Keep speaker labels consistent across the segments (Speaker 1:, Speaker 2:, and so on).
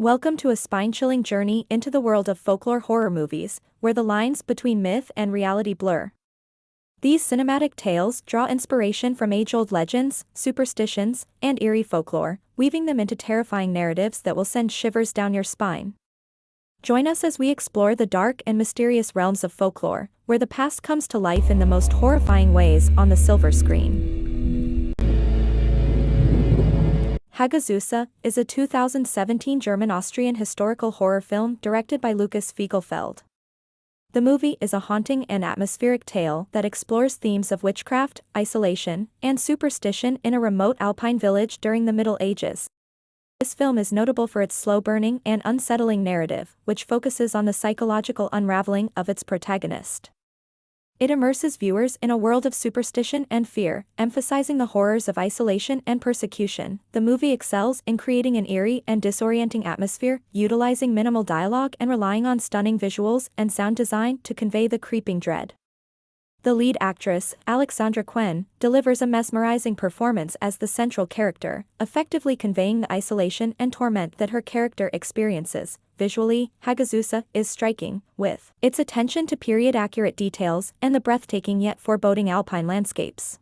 Speaker 1: Welcome to a spine-chilling journey into the world of folklore horror movies, where the lines between myth and reality blur. These cinematic tales draw inspiration from age-old legends, superstitions, and eerie folklore, weaving them into terrifying narratives that will send shivers down your spine. Join us as we explore the dark and mysterious realms of folklore, where the past comes to life in the most horrifying ways on the silver screen. Hagazussa is a 2017 German-Austrian historical horror film directed by Lukas Fiegelfeld. The movie is a haunting and atmospheric tale that explores themes of witchcraft, isolation, and superstition in a remote alpine village during the Middle Ages. This film is notable for its slow-burning and unsettling narrative, which focuses on the psychological unraveling of its protagonist. It immerses viewers in a world of superstition and fear, emphasizing the horrors of isolation and persecution. The movie excels in creating an eerie and disorienting atmosphere, utilizing minimal dialogue and relying on stunning visuals and sound design to convey the creeping dread. The lead actress, Alexandra Quinn, delivers a mesmerizing performance as the central character, effectively conveying the isolation and torment that her character experiences. Visually, Hagazussa is striking, with its attention to period-accurate details and the breathtaking yet foreboding alpine landscapes.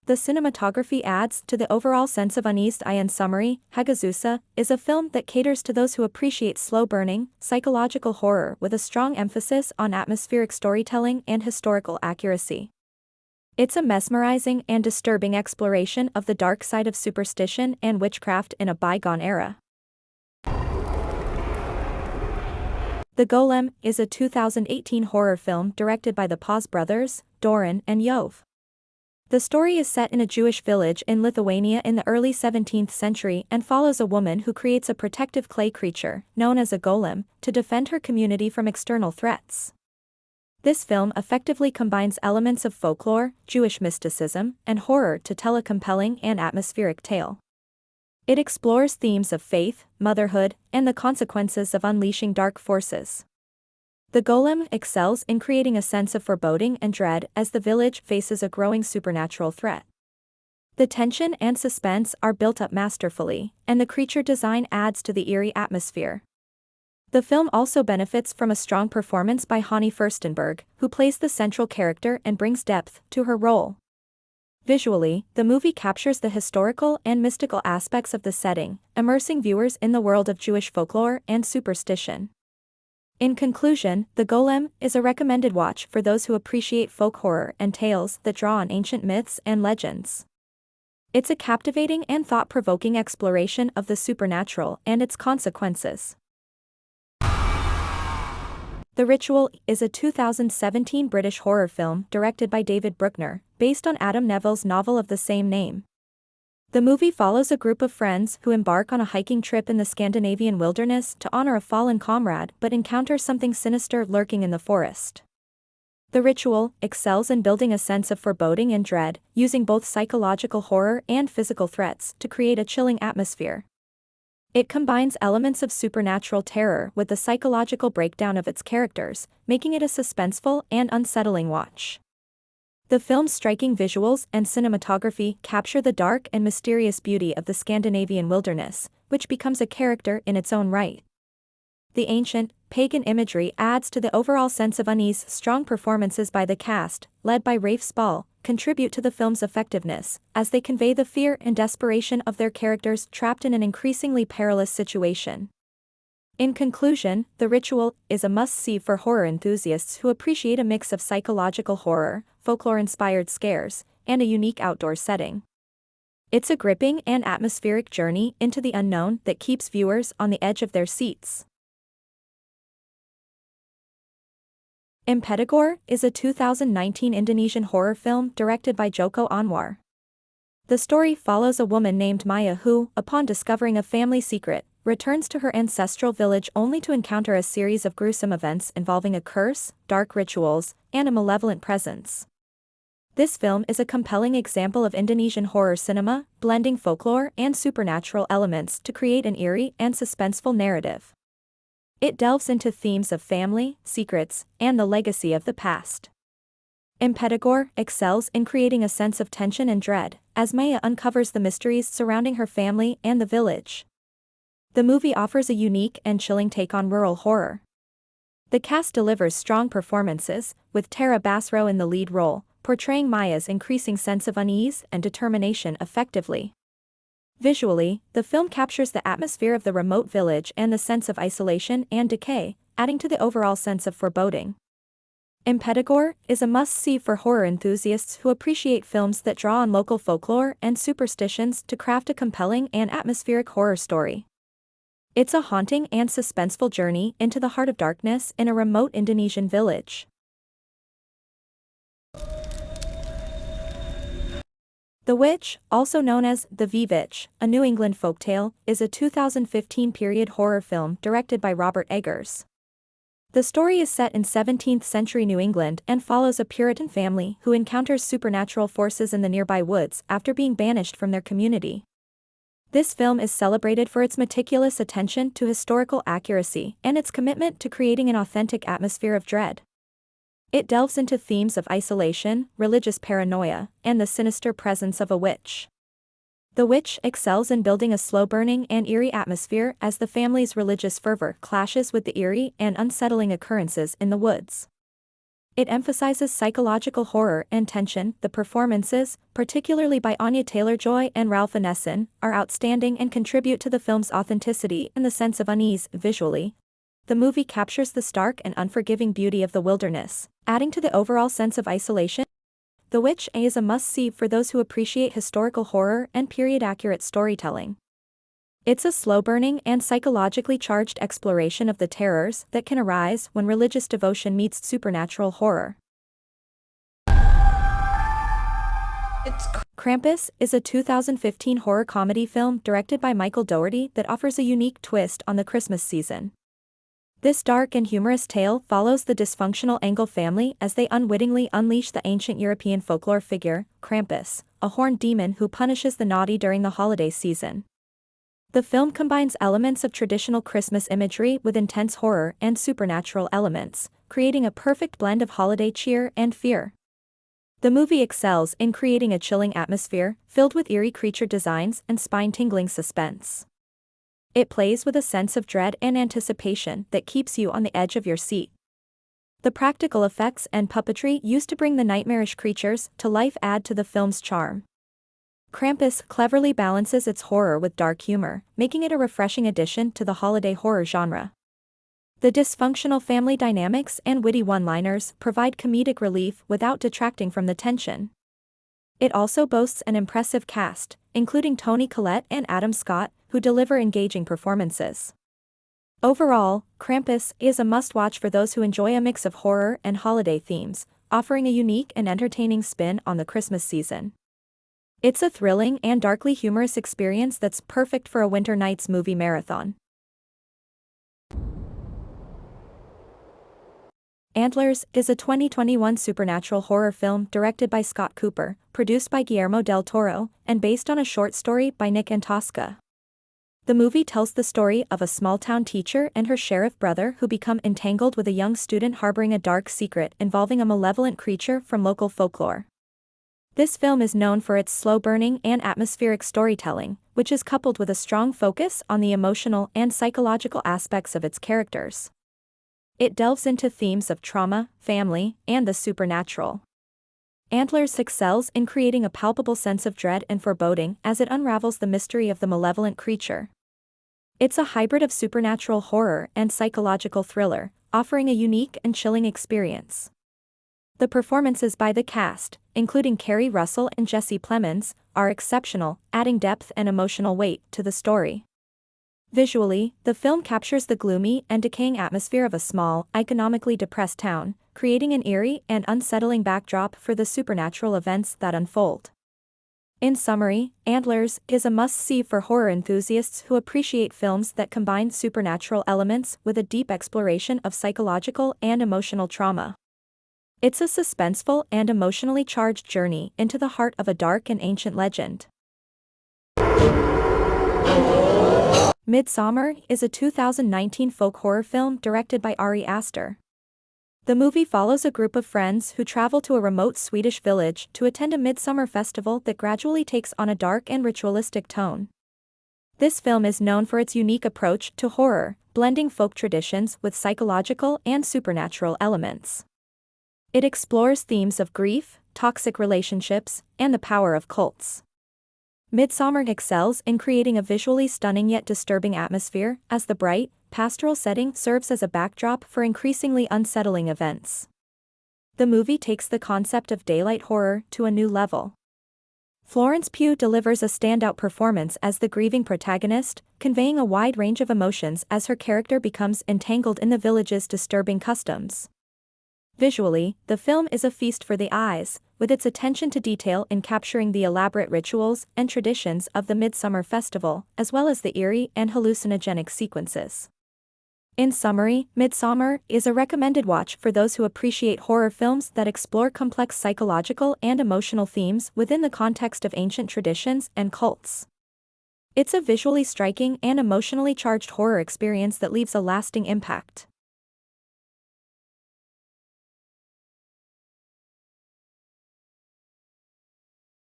Speaker 1: The cinematography adds to the overall sense of unease. In summary, Hagazussa is a film that caters to those who appreciate slow-burning, psychological horror with a strong emphasis on atmospheric storytelling and historical accuracy. It's a mesmerizing and disturbing exploration of the dark side of superstition and witchcraft in a bygone era. The Golem is a 2018 horror film directed by the Paz brothers, Doran and Yov. The story is set in a Jewish village in Lithuania in the early 17th century and follows a woman who creates a protective clay creature, known as a golem, to defend her community from external threats. This film effectively combines elements of folklore, Jewish mysticism, and horror to tell a compelling and atmospheric tale. It explores themes of faith, motherhood, and the consequences of unleashing dark forces. The Golem excels in creating a sense of foreboding and dread as the village faces a growing supernatural threat. The tension and suspense are built up masterfully, and the creature design adds to the eerie atmosphere. The film also benefits from a strong performance by Hani Furstenberg, who plays the central character and brings depth to her role. Visually, the movie captures the historical and mystical aspects of the setting, immersing viewers in the world of Jewish folklore and superstition. In conclusion, The Golem is a recommended watch for those who appreciate folk horror and tales that draw on ancient myths and legends. It's a captivating and thought-provoking exploration of the supernatural and its consequences. The Ritual is a 2017 British horror film directed by David Bruckner, based on Adam Neville's novel of the same name. The movie follows a group of friends who embark on a hiking trip in the Scandinavian wilderness to honor a fallen comrade but encounter something sinister lurking in the forest. The Ritual excels in building a sense of foreboding and dread, using both psychological horror and physical threats to create a chilling atmosphere. It combines elements of supernatural terror with the psychological breakdown of its characters, making it a suspenseful and unsettling watch. The film's striking visuals and cinematography capture the dark and mysterious beauty of the Scandinavian wilderness, which becomes a character in its own right. The ancient, pagan imagery adds to the overall sense of unease. Strong performances by the cast, led by Rafe Spall, contribute to the film's effectiveness, as they convey the fear and desperation of their characters trapped in an increasingly perilous situation. In conclusion, The Ritual is a must-see for horror enthusiasts who appreciate a mix of psychological horror, folklore-inspired scares, and a unique outdoor setting. It's a gripping and atmospheric journey into the unknown that keeps viewers on the edge of their seats. Impetigore is a 2019 Indonesian horror film directed by Joko Anwar. The story follows a woman named Maya who, upon discovering a family secret, returns to her ancestral village only to encounter a series of gruesome events involving a curse, dark rituals, and a malevolent presence. This film is a compelling example of Indonesian horror cinema, blending folklore and supernatural elements to create an eerie and suspenseful narrative. It delves into themes of family, secrets, and the legacy of the past. Impetigore excels in creating a sense of tension and dread, as Maya uncovers the mysteries surrounding her family and the village. The movie offers a unique and chilling take on rural horror. The cast delivers strong performances, with Tara Basro in the lead role, portraying Maya's increasing sense of unease and determination effectively. Visually, the film captures the atmosphere of the remote village and the sense of isolation and decay, adding to the overall sense of foreboding. Impetigore is a must-see for horror enthusiasts who appreciate films that draw on local folklore and superstitions to craft a compelling and atmospheric horror story. It's a haunting and suspenseful journey into the heart of darkness in a remote Indonesian village. The Witch, also known as The Vivitch, a New England folktale, is a 2015 period horror film directed by Robert Eggers. The story is set in 17th-century New England and follows a Puritan family who encounters supernatural forces in the nearby woods after being banished from their community. This film is celebrated for its meticulous attention to historical accuracy and its commitment to creating an authentic atmosphere of dread. It delves into themes of isolation, religious paranoia, and the sinister presence of a witch. The Witch excels in building a slow-burning and eerie atmosphere as the family's religious fervor clashes with the eerie and unsettling occurrences in the woods. It emphasizes psychological horror and tension. The performances, particularly by Anya Taylor-Joy and Ralph Ineson, are outstanding and contribute to the film's authenticity and the sense of unease visually. The movie captures the stark and unforgiving beauty of the wilderness, adding to the overall sense of isolation. The Witch is a must-see for those who appreciate historical horror and period-accurate storytelling. It's a slow-burning and psychologically charged exploration of the terrors that can arise when religious devotion meets supernatural horror. Krampus is a 2015 horror comedy film directed by Michael Dougherty that offers a unique twist on the Christmas season. This dark and humorous tale follows the dysfunctional Engel family as they unwittingly unleash the ancient European folklore figure, Krampus, a horned demon who punishes the naughty during the holiday season. The film combines elements of traditional Christmas imagery with intense horror and supernatural elements, creating a perfect blend of holiday cheer and fear. The movie excels in creating a chilling atmosphere, filled with eerie creature designs and spine-tingling suspense. It plays with a sense of dread and anticipation that keeps you on the edge of your seat. The practical effects and puppetry used to bring the nightmarish creatures to life add to the film's charm. Krampus cleverly balances its horror with dark humor, making it a refreshing addition to the holiday horror genre. The dysfunctional family dynamics and witty one-liners provide comedic relief without detracting from the tension. It also boasts an impressive cast, including Toni Collette and Adam Scott, who deliver engaging performances. Overall, Krampus is a must-watch for those who enjoy a mix of horror and holiday themes, offering a unique and entertaining spin on the Christmas season. It's a thrilling and darkly humorous experience that's perfect for a winter night's movie marathon. Antlers is a 2021 supernatural horror film directed by Scott Cooper, produced by Guillermo del Toro, and based on a short story by Nick Antosca. The movie tells the story of a small-town teacher and her sheriff brother who become entangled with a young student harboring a dark secret involving a malevolent creature from local folklore. This film is known for its slow-burning and atmospheric storytelling, which is coupled with a strong focus on the emotional and psychological aspects of its characters. It delves into themes of trauma, family, and the supernatural. Antlers excels in creating a palpable sense of dread and foreboding as it unravels the mystery of the malevolent creature. It's a hybrid of supernatural horror and psychological thriller, offering a unique and chilling experience. The performances by the cast, including Kerry Russell and Jesse Plemons, are exceptional, adding depth and emotional weight to the story. Visually, the film captures the gloomy and decaying atmosphere of a small, economically depressed town, creating an eerie and unsettling backdrop for the supernatural events that unfold. In summary, Antlers is a must-see for horror enthusiasts who appreciate films that combine supernatural elements with a deep exploration of psychological and emotional trauma. It's a suspenseful and emotionally charged journey into the heart of a dark and ancient legend. Midsommar is a 2019 folk horror film directed by Ari Aster. The movie follows a group of friends who travel to a remote Swedish village to attend a midsummer festival that gradually takes on a dark and ritualistic tone. This film is known for its unique approach to horror, blending folk traditions with psychological and supernatural elements. It explores themes of grief, toxic relationships, and the power of cults. Midsommar excels in creating a visually stunning yet disturbing atmosphere, as the bright, pastoral setting serves as a backdrop for increasingly unsettling events. The movie takes the concept of daylight horror to a new level. Florence Pugh delivers a standout performance as the grieving protagonist, conveying a wide range of emotions as her character becomes entangled in the village's disturbing customs. Visually, the film is a feast for the eyes, with its attention to detail in capturing the elaborate rituals and traditions of the Midsummer Festival, as well as the eerie and hallucinogenic sequences. In summary, Midsommar is a recommended watch for those who appreciate horror films that explore complex psychological and emotional themes within the context of ancient traditions and cults. It's a visually striking and emotionally charged horror experience that leaves a lasting impact.